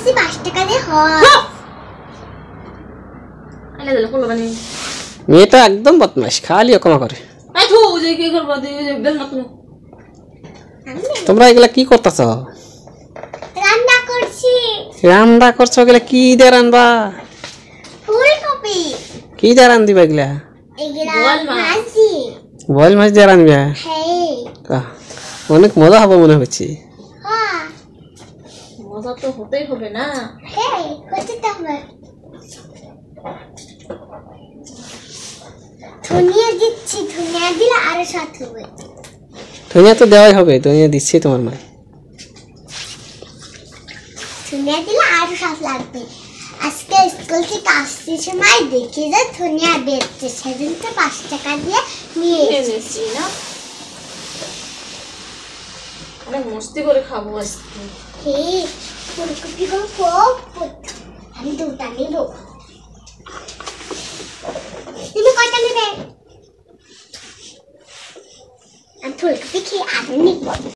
বেশি 5 টাকা দিয়ে হয় আইলা দিলে কোলো বানি মেয়েটা একদম বদমাশ খালি অকমা করে আই থু যে কি করব দি বেল না তুমি তোমরা এগুলা কি করতেছ রান্না করছি রান্না করছো এগুলা কি দিয়ে রান্না ফুলকপি কি দিয়ে রান্দিবা এগুলা এগুলা বোয়াল মাছ। ভাজি বল মাছ দিয়ে রান্দিবা হ্যাঁ অনেক মজা হবে মনে হচ্ছে হ্যাঁ মজা তো হতেই হবে না হ্যাঁ হতে তো হবে ধনিয়া দিচ্ছি ধনিয়া দিলে আরো স্বাদ হবে ধনিয়া তো দেওয়াই হবে ধনিয়া দিচ্ছি তোমার মা ধনিয়া দিলে আরো স্বাদ লাগবে আজকে স্কুল থেকে আসতে সময় দেখি যে ধনিয়া বেচছে সেদিন তো 5 টাকা দিয়ে নিয়ে এনেছি না অনেক মস্তি করে খাবো আজকে হে ফুলকপি গুলো খুব আমি দুটা নেব তুমি কয়টা নেবে আমি ফুলকপি খেয়ে আগে নিব